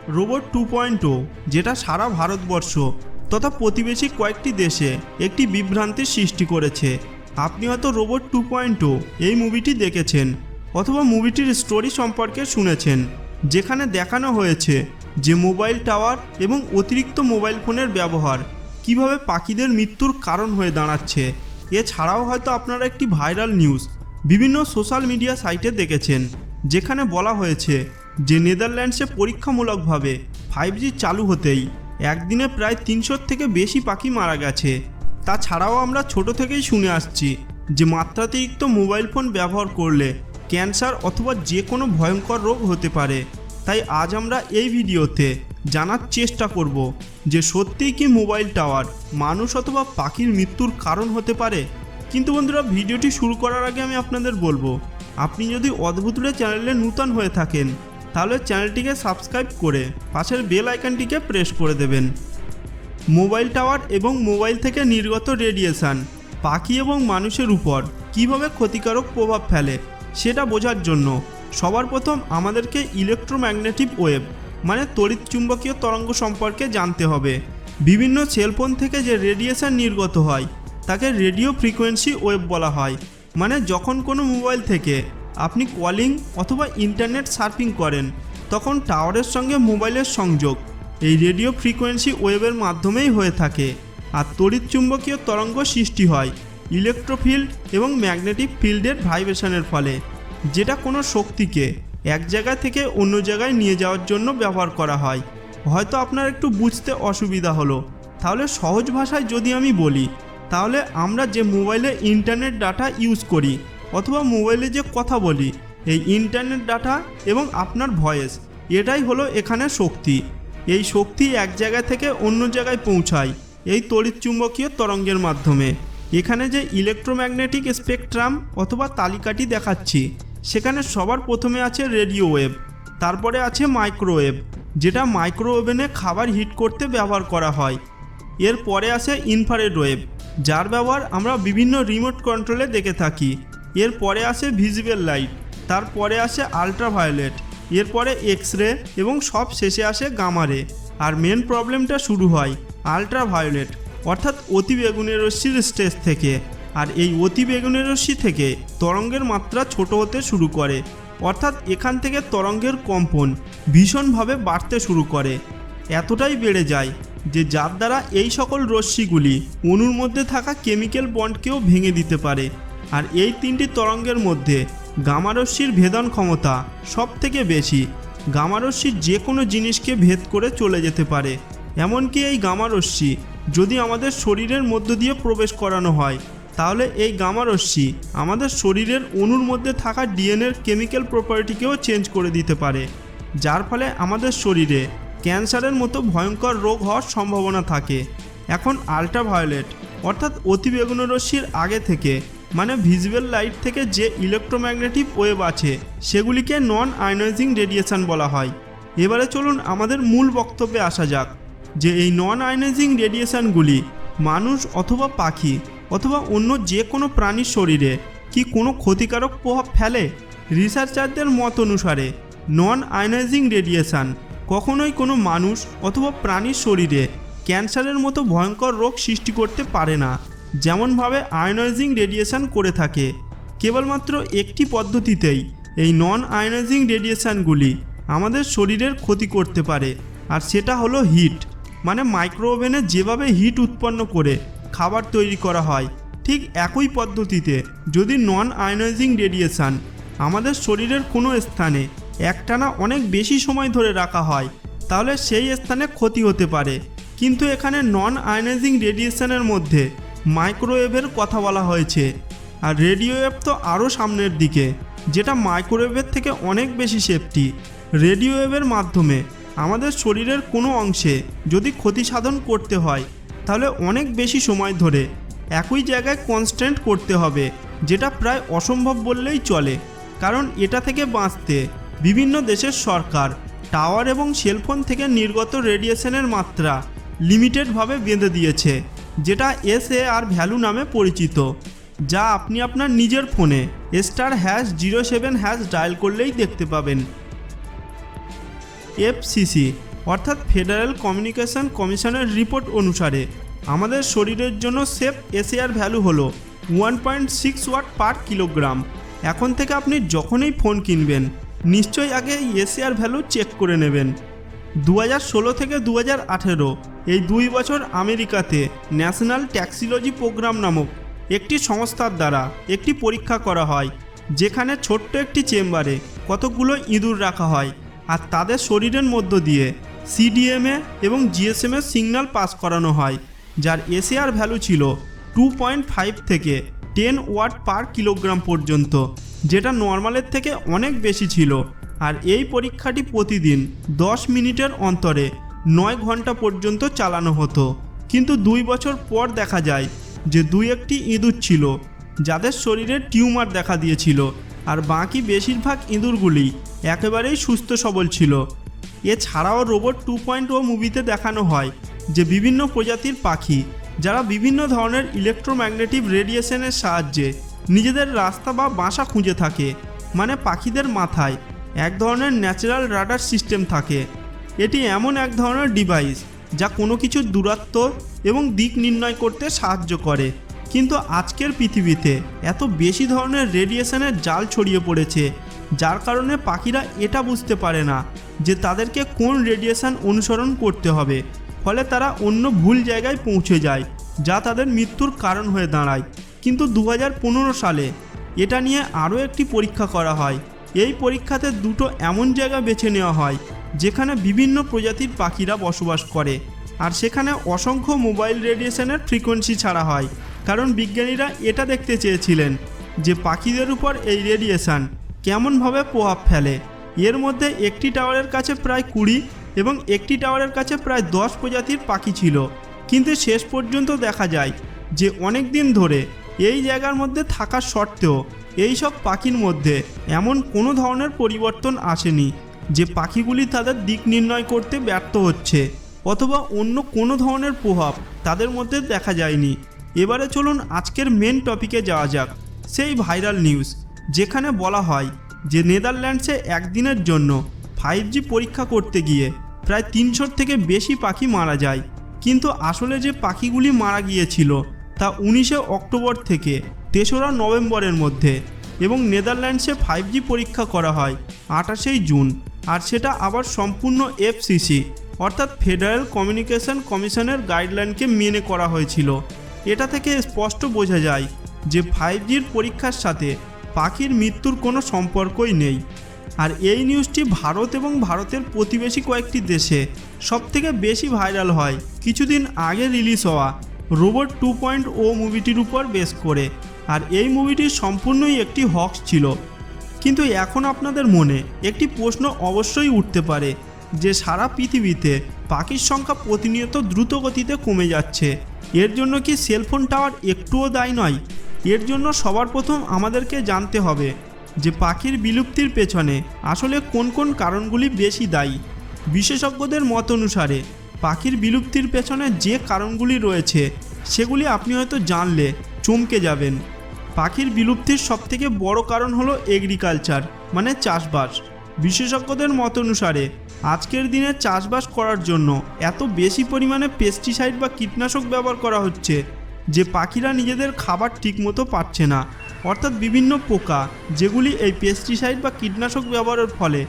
Robot 2.0 যেটা সারা ভারতবর্ষ তথা প্রতিবেশী কয়েকটি দেশে একটি বিভ্রান্তির সৃষ্টি করেছে। আপনি হয়তো রোবট 2.0 এই মুভিটি দেখেছেন অথবা মুভিটির স্টোরি সম্পর্কে শুনেছেন, যেখানে দেখানো হয়েছে যে মোবাইল টাওয়ার এবং অতিরিক্ত মোবাইল ফোনের ব্যবহার কিভাবে পাখিদের মৃত্যুর কারণ হয়ে দাঁড়াচ্ছে। এছাড়াও হয়তো আপনারা একটি ভাইরাল নিউজ বিভিন্ন সোশ্যাল মিডিয়া সাইটে দেখেছেন, যেখানে বলা হয়েছে যে নেদারল্যান্ডসে পরীক্ষামূলকভাবে 5G চালু হতেই একদিনে প্রায় 300 থেকে বেশি পাখি মারা গেছে। তাছাড়াও আমরা ছোট থেকেই শুনে আসছি যে মাত্রাতিরিক্ত মোবাইল ফোন ব্যবহার করলে ক্যান্সার অথবা যে কোনো ভয়ঙ্কর রোগ হতে পারে। তাই আজ আমরা এই ভিডিওতে জানার চেষ্টা করব যে সত্যিই কি মোবাইল টাওয়ার মানুষ অথবা পাখির মৃত্যুর কারণ হতে পারে। কিন্তু বন্ধুরা, ভিডিওটি শুরু করার আগে আমি আপনাদের বলবো, আপনি যদি অদ্ভুত চ্যানেলে নূতন হয়ে থাকেন তাহলে চ্যানেলটিকে সাবস্ক্রাইব করে পাশের বেল আইকনটিকে প্রেস করে দেবেন। মোবাইল টাওয়ার এবং মোবাইল থেকে নির্গত রেডিয়েশন পাখি এবং মানুষের উপর কিভাবে ক্ষতিকারক প্রভাব ফেলে সেটা বোঝার জন্য সবার প্রথম আমাদেরকে ইলেকট্রোম্যাগনেটিক ওয়েভ মানে তড়িৎচুম্বকীয় তরঙ্গ সম্পর্কে জানতে হবে। বিভিন্ন সেলফোন থেকে যে রেডিয়েশন নির্গত হয় তাকে রেডিও ফ্রিকোয়েন্সি ওয়েভ বলা হয়। মানে যখন কোনো মোবাইল থেকে আপনি কলিং অথবা ইন্টারনেট সার্ফিং করেন তখন টাওয়ারের সঙ্গে মোবাইলের সংযোগ এই রেডিও ফ্রিকোয়েন্সি ওয়েভের মাধ্যমেই হয়ে থাকে। আর তড়িৎচুম্বকীয় তরঙ্গ সৃষ্টি হয় ইলেকট্রোফিল্ড এবং ম্যাগনেটিক ফিল্ডের ভাইব্রেশনের ফলে, যেটা কোনো শক্তিকে এক জায়গা থেকে অন্য জায়গায় নিয়ে যাওয়ার জন্য ব্যবহার করা হয়। হয়তো আপনার একটু বুঝতে অসুবিধা হলো, তাহলে সহজ ভাষায় যদি আমি বলি, তাহলে আমরা যে মোবাইলে ইন্টারনেট ডাটা ইউজ করি অথবা মোবাইলে যে কথা বলি, এই ইন্টারনেট ডাটা এবং আপনার ভয়েস এটাই হলো এখানে শক্তি। এই শক্তি এক জায়গা থেকে অন্য জায়গায় পৌঁছায় এই তড়িৎচুম্বকীয় তরঙ্গের মাধ্যমে। এখানে যে ইলেকট্রোম্যাগনেটিক স্পেকট্রাম অথবা তালিকাটি দেখাচ্ছি সেখানে সবার প্রথমে আছে রেডিও ওয়েভ, তারপরে আছে মাইক্রোওয়েভ যেটা মাইক্রোওভেনে খাবার হিট করতে ব্যবহার করা হয়। এরপরে আসে ইনফ্রারেড ওয়েভ যার ব্যবহার আমরা বিভিন্ন রিমোট কন্ট্রোলে দেখে থাকি। এরপরে আসে ভিজিবল লাইট, তারপরে আসে আলট্রাভায়োলেট, এরপরে এক্স রে এবং সব শেষে আসে গামা রে। আর মেন প্রবলেমটা শুরু হয় আলট্রাভায়োলেট অর্থাৎ অতিবেগুনি রশ্মির স্টেজ থেকে। আর এই অতিবেগুনি রশ্মি থেকে তরঙ্গের মাত্রা ছোট হতে শুরু করে, অর্থাৎ এখান থেকে তরঙ্গের কম্পন ভীষণভাবে বাড়তে শুরু করে। এতটাই বেড়ে যায় যে যার দ্বারা এই সকল রশ্মিগুলি অণুর মধ্যে থাকা কেমিক্যাল বন্ডকেও ভেঙে দিতে পারে। আর এই তিনটি তরঙ্গের মধ্যে গামা রশ্মির ভেদন ক্ষমতা সব থেকে বেশি। গামা রশ্মি যে কোনো জিনিসকে ভেদ করে চলে যেতে পারে। এমনকি এই গামা রশ্মি যদি আমাদের শরীরের মধ্য দিয়ে প্রবেশ করানো হয় তাহলে এই গামা রশ্মি আমাদের শরীরের অণুর মধ্যে থাকা ডিএনএর কেমিক্যাল প্রপার্টিকেও চেঞ্জ করে দিতে পারে, যার ফলে আমাদের শরীরে ক্যান্সারের মতো ভয়ঙ্কর রোগ হওয়ার সম্ভাবনা থাকে। এখন আলট্রাভায়োলেট অর্থাৎ অতিবেগুনি রশ্মির আগে থেকে মানে ভিজিবল লাইট থেকে যে ইলেকট্রোম্যাগনেটিক ওয়েভ আছে সেগুলিকে নন আয়নাইজিং রেডিয়েশন বলা হয়। এবারে চলুন আমাদের মূল বক্তব্যে আসা যাক যে এই নন আয়নাইজিং রেডিয়েশনগুলি মানুষ অথবা পাখি অথবা অন্য যে কোনো প্রাণীর শরীরে কি কোনো ক্ষতিকারক প্রভাব ফেলে। রিসার্চারদের মত অনুসারে নন আয়নাইজিং রেডিয়েশন কখনোই কোনো মানুষ অথবা প্রাণীর শরীরে ক্যান্সারের মতো ভয়ঙ্কর রোগ সৃষ্টি করতে পারে না, যেমনভাবে আয়নাইজিং রেডিয়েশন করে থাকে। কেবলমাত্র একটি পদ্ধতিতেই এই নন আয়নাইজিং রেডিয়েশনগুলি আমাদের শরীরের ক্ষতি করতে পারে, আর সেটা হলো হিট। মানে মাইক্রোওভেনে যেভাবে হিট উৎপন্ন করে খাবার তৈরি করা হয় ঠিক একই পদ্ধতিতে যদি নন আয়নাইজিং রেডিয়েশন আমাদের শরীরের কোনো স্থানে একটানা অনেক বেশি সময় ধরে রাখা হয় তাহলে সেই স্থানে ক্ষতি হতে পারে। কিন্তু এখানে নন আয়নাইজিং রেডিয়েশনের মধ্যে মাইক্রোওয়েভের কথা বলা হয়েছে। আর রেডিও ওয়েভ তো আরও সামনের দিকে, যেটা মাইক্রোওয়েভের থেকে অনেক বেশি সেফটি। রেডিও ওয়েভের মাধ্যমে আমাদের শরীরের কোনো অংশে যদি ক্ষতি সাধন করতে হয় তাহলে অনেক বেশি সময় ধরে একই জায়গায় কনস্ট্যান্ট করতে হবে, যেটা প্রায় অসম্ভব বললেই চলে। কারণ এটা থেকে বাঁচতে বিভিন্ন দেশের সরকার টাওয়ার এবং সেলফোন থেকে নির্গত রেডিয়েশনের মাত্রা লিমিটেডভাবে বেঁধে দিয়েছে, যেটা SAR ভ্যালু নামে পরিচিত, যা আপনি আপনার নিজের ফোনে *07# ডায়াল করলেই দেখতে পাবেন। FCC অর্থাৎ ফেডারেল কমিউনিকেশন কমিশনের রিপোর্ট অনুসারে আমাদের শরীরের জন্য সেফ এসএআর ভ্যালু হলো 1.6 ওয়াট পার কিলোগ্রাম। এখন থেকে আপনি যখনই ফোন কিনবেন নিশ্চয়ই আগে এসএআর ভ্যালু চেক করে নেবেন। 2016 থেকে 2018 এই 2 বছর আমেরিকাতে ন্যাশনাল ট্যাক্সিলজি প্রোগ্রাম নামক একটি সংস্থার দ্বারা একটি পরীক্ষা করা হয়, যেখানে ছোট্ট একটি চেম্বারে কতগুলো ইঁদুর রাখা হয় আর তাদের শরীরের মধ্য দিয়ে সিডিএমএ এবং জিএসএমএ সিগন্যাল পাস করানো হয়, যার এসএআর ভ্যালু ছিল 2.5 থেকে 10 ওয়াট পার কিলোগ্রাম পর্যন্ত, যেটা নর্মালের থেকে অনেক বেশি ছিল। আর এই পরীক্ষাটি প্রতিদিন 10 মিনিটের অন্তরে 9 ঘন্টা পর্যন্ত চালানো হতো। কিন্তু 2 বছর পর দেখা যায় যে 2-1টি ইঁদুর ছিল যাদের শরীরে টিউমার দেখা দিয়েছিল, আর বাকি বেশিরভাগ ইঁদুরগুলি একেবারেই সুস্থ সবল ছিল। এছাড়াও রোবট 2.0 মুভিতে দেখানো হয় যে বিভিন্ন প্রজাতির পাখি যারা বিভিন্ন ধরনের ইলেকট্রোম্যাগনেটিক রেডিয়েশনের সাহায্যে নিজেদের রাস্তা বা বাসা খুঁজে থাকে। মানে পাখিদের মাথায় এক ধরনের ন্যাচারাল রাডার সিস্টেম থাকে। এটি এমন এক ধরনের ডিভাইস যা কোনো কিছুর দূরত্ব এবং দিক নির্ণয় করতে সাহায্য করে। কিন্তু আজকের পৃথিবীতে এত বেশি ধরনের রেডিয়েশনের জাল ছড়িয়ে পড়েছে, যার কারণে পাখিরা এটা বুঝতে পারে না যে তাদেরকে কোন রেডিয়েশন অনুসরণ করতে হবে। ফলে তারা অন্য ভুল জায়গায় পৌঁছে যায়, যা তাদের মৃত্যুর কারণ হয়ে দাঁড়ায়। কিন্তু 2015 সালে এটা নিয়ে আরও একটি পরীক্ষা করা হয়। এই পরীক্ষাতে দুটো এমন জায়গা বেছে নেওয়া হয় যেখানে বিভিন্ন প্রজাতির পাখিরা বসবাস করে, আর সেখানে অসংখ্য মোবাইল রেডিয়েশনের ফ্রিকোয়েন্সি ছাড়া হয়। কারণ বিজ্ঞানীরা এটা দেখতে চেয়েছিলেন যে পাখিদের উপর এই রেডিয়েশন কেমনভাবে প্রভাব ফেলে। এর মধ্যে একটি টাওয়ারের কাছে প্রায় 20 এবং একটি টাওয়ারের কাছে প্রায় 10 প্রজাতির পাখি ছিল। কিন্তু শেষ পর্যন্ত দেখা যায় যে অনেক দিন ধরে এই জায়গার মধ্যে থাকা সত্ত্বেও এই সব পাখির মধ্যে এমন কোনো ধরনের পরিবর্তন আসেনি যে পাখিগুলি তাদের দিক নির্ণয় করতে ব্যর্থ হচ্ছে, অথবা অন্য কোনো ধরনের প্রভাব তাদের মধ্যে দেখা যায়নি। এবারে চলুন আজকের মেন টপিকে যাওয়া যাক, সেই ভাইরাল নিউজ যেখানে বলা হয় যে নেদারল্যান্ডসে একদিনের জন্য 5G পরীক্ষা করতে গিয়ে প্রায় 300 থেকে বেশি পাখি মারা যায়। কিন্তু আসলে যে পাখিগুলি মারা গিয়েছিল তা 19 অক্টোবর থেকে 3রা নভেম্বরের মধ্যে, এবং নেদারল্যান্ডসে 5G পরীক্ষা করা হয় 28 জুন, আর সেটা আবার সম্পূর্ণ FCC অর্থাৎ ফেডারেল কমিউনিকেশন কমিশনের গাইডলাইনকে মেনে করা হয়েছিল। এটা থেকে স্পষ্ট বোঝা যায় যে 5Gর পরীক্ষার সাথে পাখির মৃত্যুর কোনো সম্পর্কই নেই। আর এই নিউজটি ভারত এবং ভারতের প্রতিবেশী কয়েকটি দেশে সবথেকে বেশি ভাইরাল হয় কিছুদিন আগে রিলিজ হওয়া রোবট 2.0 মুভিটির উপর বেস করে। আর এই মুভিটি সম্পূর্ণই একটি হক্স ছিল। কিন্তু এখন আপনাদের মনে একটি প্রশ্ন অবশ্যই উঠতে পারে যে সারা পৃথিবীতে পাখির সংখ্যা প্রতিনিয়ত দ্রুত গতিতে কমে যাচ্ছে, এর জন্য কি সেলফোন টাওয়ার একটুও দায়ী নয়? এর জন্য সবার প্রথম আমাদেরকে জানতে হবে যে পাখির বিলুপ্তির পেছনে আসলে কোন কোন কারণগুলি বেশি দায়ী। বিশেষজ্ঞদের মত অনুসারে পাখির বিলুপ্তির পেছনে যে কারণগুলি রয়েছে সেগুলি আপনি হয়তো জানলে চমকে যাবেন। পাখির বিলুপ্তির সবথেকে বড় কারণ হলো এগ্রিকালচার, মানে চাষবাস। বিশেষজ্ঞদের মত অনুসারে আজকের দিনে চাষবাস করার জন্য এত বেশি পরিমাণে পেস্টিসাইড বা কীটনাশক ব্যবহার করা হচ্ছে যে পাখিরা নিজেদের খাবার ঠিকমতো পাচ্ছে না, অর্থাৎ বিভিন্ন পোকা যেগুলি এই পেস্টিসাইড বা কীটনাশক ব্যবহারের ফলে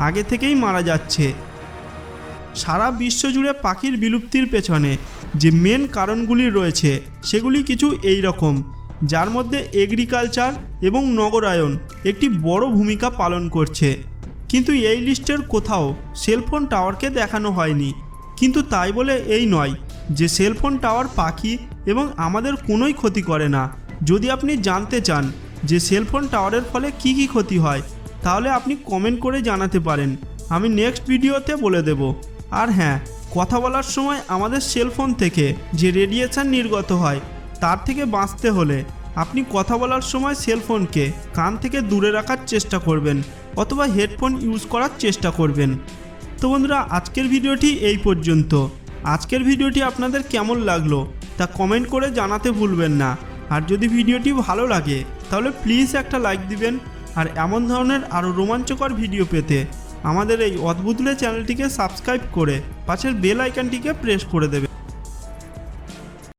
আগে থেকেই মারা যাচ্ছে। সারা বিশ্ব জুড়ে পাখির বিলুপ্তির পেছনে যে মেন কারণগুলি রয়েছে সেগুলি কিছু এই রকম, যার মধ্যে এগ্রিকালচার এবং নগরায়ন একটি বড় ভূমিকা পালন করছে। কিন্তু এই লিস্টের কোথাও সেলফোন টাওয়ারকে দেখানো হয়নি। কিন্তু তাই বলে এই নয় যে সেলফোন টাওয়ার পাখি এবং আমাদের কোনোই ক্ষতি করে না। যদি আপনি জানতে চান যে সেলফোন টাওয়ারের ফলে কি কি ক্ষতি হয়, তাহলে আপনি কমেন্ট করে জানাতে পারেন, আমি নেক্সট ভিডিওতে বলে দেব। আর হ্যাঁ, কথা বলার সময় আমাদের সেলফোন থেকে যে রেডিয়েশন নির্গত হয় তার থেকে বাঁচতে হলে আপনি কথা বলার সময় সেলফোনকে কান থেকে দূরে রাখার চেষ্টা করবেন, অথবা হেডফোন ইউজ করার চেষ্টা করবেন। তো বন্ধুরা, আজকের ভিডিওটি এই পর্যন্ত। আজকের ভিডিওটি আপনাদের কেমন লাগলো তা কমেন্ট করে জানাতে ভুলবেন না। আর যদি ভিডিওটি ভালো লাগে তাহলে প্লিজ একটা লাইক দিবেন। আর এমন ধরনের আরও রোমাঞ্চকর ভিডিও পেতে আমাদের এই অদ্ভুতলে চ্যানেলটিকে সাবস্ক্রাইব করে পাশের বেল আইকনটিকে প্রেস করে দেবেন।